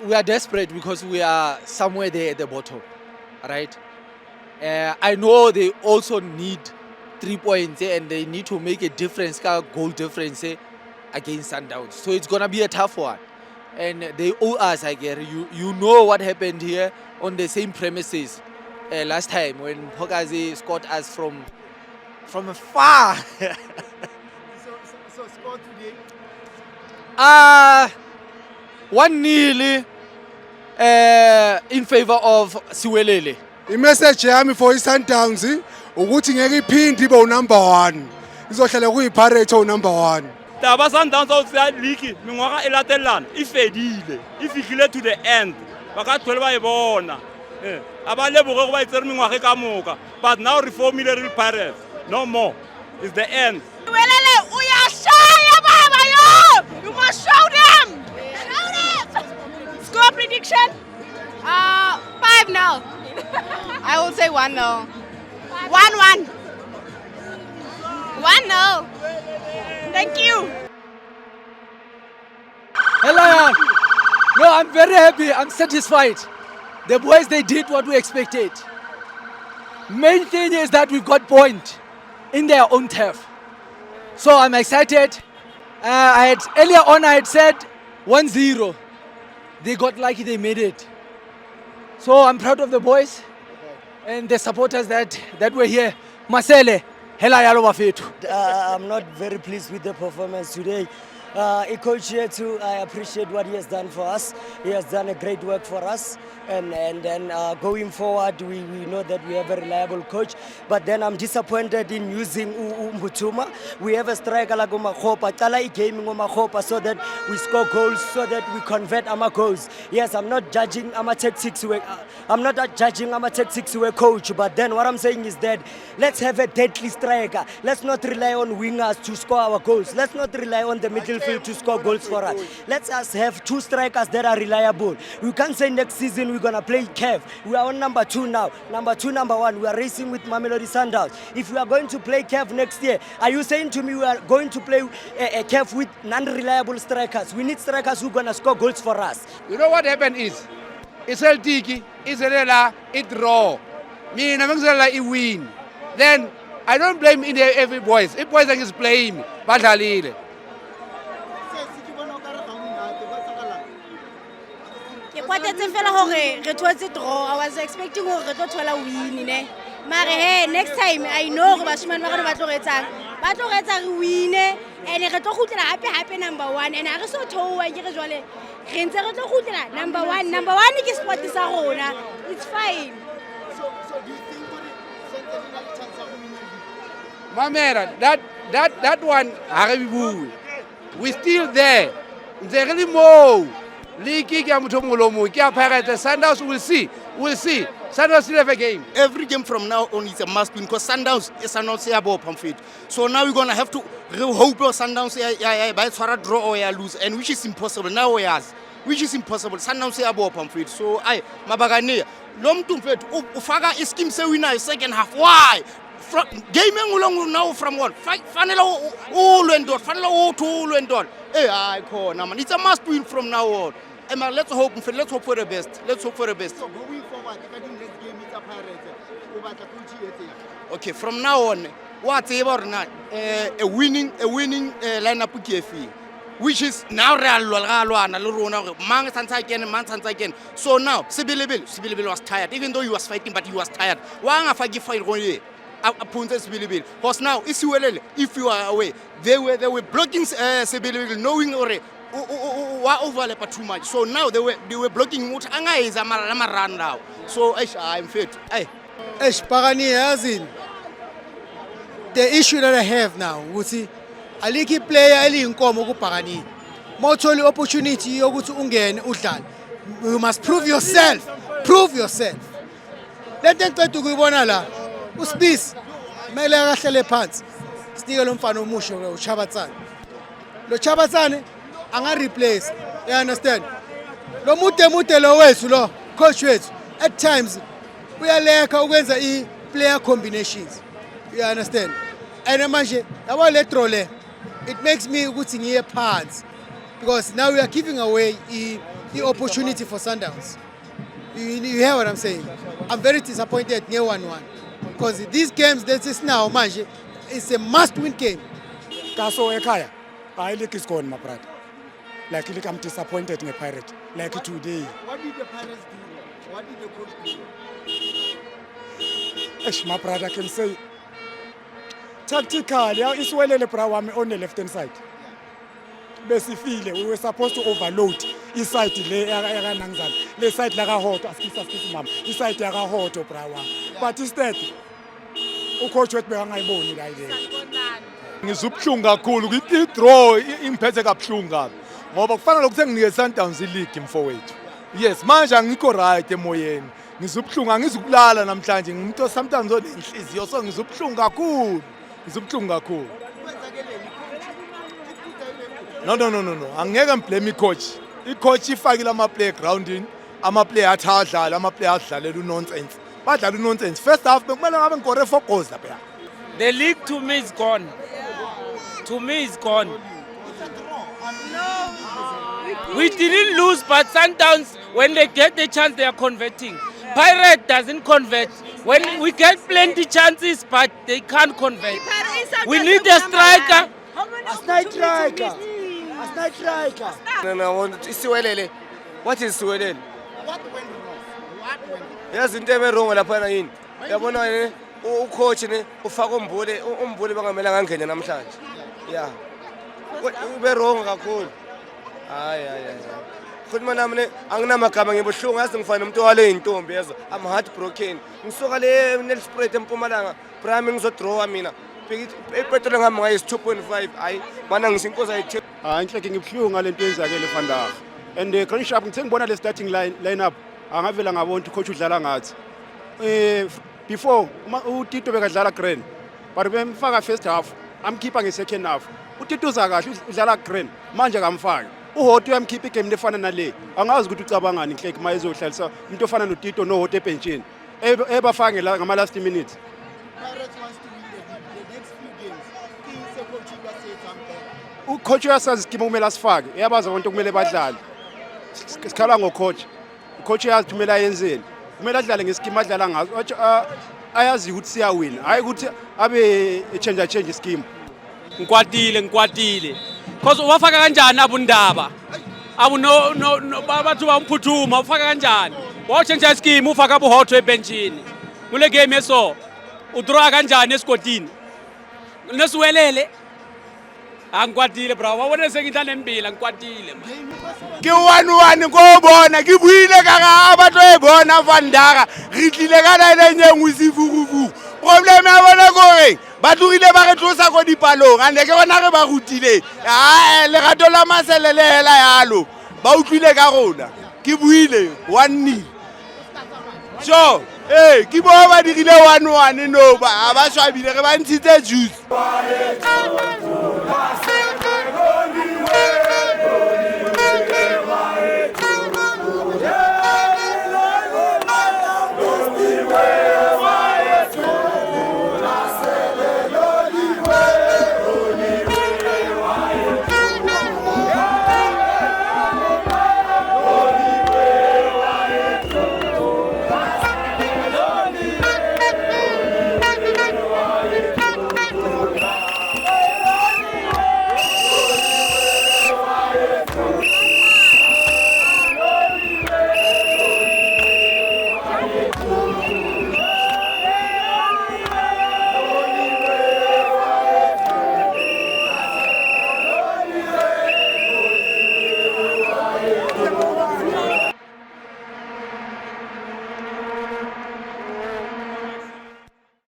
we are desperate because we are somewhere there at the bottom, right? I know they also need 3 points and they need to make a difference, goal difference against Sundowns. So it's gonna be a tough one, and they owe us. I guess you know what happened here on the same premises last time when Pokazi scored us from afar. So score today. 1-0 in favor of Siwelele. I-message yami for i-Sundowns ukuthi ngeke iphinde ibe unumber 1. Izohlala kuyi-Pirates number 1. Taba Sundowns o tsa league mengwaga e latelana e fedile e fihlile to the end ba ka tlhole ba e bona a ba leboge go ba itsere mengwaga ka moka but now reformile real Pirates no more is the end. Welele uyashaya baba yo, you must show them. Score prediction? 5-0. I will say 1-0. 1-1. 1-0. Thank you. Hello. No, I'm very happy. I'm satisfied. The boys, they did what we expected. Main thing is that we got point in their own turf. So I'm excited. Earlier on I had said 1-0. They got lucky, they made it. So I'm proud of the boys and the supporters that were here. Masele, hela yalo bafethu. I'm not very pleased with the performance today. Coach here too, I appreciate what he has done for us. He has done a great work for us. And then going forward, we know that we have a reliable coach. But then I'm disappointed in using Mbutuma. We have a striker like Umakhopa. Tala gaming Umakhopa so that we score goals, so that we convert our goals. Yes, I'm not judging our tactics. I'm not judging our tactics to a coach. But then what I'm saying is that let's have a deadly striker. Let's not rely on wingers to score our goals. Let's not rely on the midfield to score goals for us. Let's us have 2 strikers that are reliable. We can't say next season we're gonna play Kev. We are on number 2 now. Number 2, number 1. We are racing with Mamelodi Sundowns. If we are going to play Kev next year, are you saying to me we are going to play a Kev with non-reliable strikers? We need strikers who are gonna score goals for us. You know what happened is iseltiki izelela i-draw. Mina mengizelela i-win. Then I don't blame every boys. If boys are blame badlalile. Ke kwatetse fela hore re thotse draw. I was expecting hore re tlo thola win ne. Mare hey, next time I know hore bashimane ba rena ba tlo re win and re tlo khutlela hape number 1 and ha re so thowa ke re jwale re ntse re tlo khutlela number 1 ke sport sa rona. It's fine. So do you think that chance of winning? Mamera, that one we still there. There really more. Leaky Gamutomolomo, Kia Pirates, Sundowns, we'll see. Sundowns still have a game. Every game from now on is a must win because Sundowns is not say about Pamphlet. So now we're gonna have to hope Sundowns by try to draw or lose, and which is impossible now. Which is impossible. Sundowns say about Pamphlet. So Mabagane, Lom Tumfet, Ufaga is Kim say winner second half. Why? Gaming along now from what? Fanelo all and dot, Fanelo all and dot. Hey, it's a must win from now on. Emma, let's hope for the best. So going forward, if I didn't let game it's a Pirates. Okay, from now on, what's ever not a winning lineup KFE, which is now real again. So now Sibyl was tired, even though he was fighting, but he was tired. Why fight because now if you are away, they were blocking Sibyl, knowing already. Overlap too much. So now they were blocking what Anga is a run now. So I'm fit. Pagani Yazin. The issue that I have now, we see a leaky player in Komo Pagani. Motoli opportunity you go to Ungen Utan. You must prove yourself. Prove yourself. Let them try to go Bonala. Who's this? Mele Rachele Pants. Still on Fano Musho, Chabatsan. Lo Chabatsan. Anga replace, you understand? Lo mute lo wethu lo coach wethu. At times we are like ukwenza player combinations. You understand? And manje yabo le trole. It makes me ukuthi ngiye phansi. because now we are giving away the opportunity for Sundowns. You hear what I'm saying? I'm very disappointed near 1-1 because these games that is now, manje, it's a must-win game. Kaso ekhaya, I like is gone, my brother. Like I'm disappointed in a Pirate. Like today. What did the Pirates do? What did the coach do? My brother can say tactically, it's well on the left hand side. Basically, we were supposed to overload this side the side like a hot, this side like a hot, but instead, coach wet behind my bone like that. Ngizubhlungu kakhulu ukuthi i-draw imphethe kabuhlungu kabi ngoba kufanele ukuthi nginike Sundowns ileague mfowethu. Yes, manje angikho right emoyeni. Ngizubhlungu angizukulala namhlanje ngimuntu sometimes onenhliziyo so ngizubhlungu kakhulu. Ngizubhlungu kakhulu. No. Angeke ngiblame icoach. Icoach ifakile ama-playgroundini, ama-player athi adlala, ama-player adlalela unonsense. Badlala unonsense. First half bekumele ngabe ngikore 4 goals lapha. The league to me is gone. To me is gone. We didn't lose, but Sundowns, when they get the chance, they are converting. Pirate doesn't convert. When we get plenty chances, but they can't convert. We need a striker. A striker. No, Isiwelele. What is Isiwelele? What went wrong? Yes, into wrong lapha yini. Yabona ucoach ne ufaka umbuli bangamela ngangene namhlanje. Yeah. Ube wrong kakhulu. Hayi. Futhi mina anginamagama ngibuhlungu yazi ngifana umuntu wale intombi yezo. I'm heartbroken. Ngisuka le Nelspruit eMpumalanga. Prime ngizodraw mina. Ipetrol ngami ngayi 2.5. Hayi, mana ngisinkoza ayithi. Inhleke ngibhlungu ngalento yenzakele eFandag. And Green Sharp ngithe ngibona le starting line up angavela ngabona ukuthi coach udlala ngathi. Before uTito bekadlala Green. But bemfaka first half, amkhipha nge-second half. uTito uza kahle udlala Green. Manje kamfaki. uHoto uyamkhipha igame lefana nale. Angazi ukuthi ucabangani Nhleki maye ezohlalisa umuntu ofana noTito noHoto ebenchini. Ebafake la ngama last minutes. Pirates wants to win the next few games. Kise coach say something. Ucoach uyasazi iskima kumele asifake. Uyabaza abantu kumele badlale. Sikhala ngocoach. Ucoach uyazi kumele ayenzeni. Kumele adlale ngeskima adlala ngazo. Ayazi ukuthi siyawina. Hayi ukuthi abe change iskima. Ngikwatile. Because wafaka kanjani abundaba? Abu no bathu bamphuthuma ufaka kanjani? Wachange scheme ufaka abuHoto ebenchini. Kule game yeso udraw kanjani esikotini? Nesiwelele. Angikwatile bro. Wabona sengidlala embila ngikwatile man. Ke 1-1 ngobona ke buile ka ga batho e bona Vandaga re tlile ka na nyengwe sifukufu. Problem ya bona gore ba tlogile ba re tlosa go dipalong ande ke bona re ba rutile. Le gato la maselele hela yalo. Ba utlwile ka rona. Ke buile 1-0. So, ke bo ba digile 1-1 no ba swabile re ba ntshitse juice.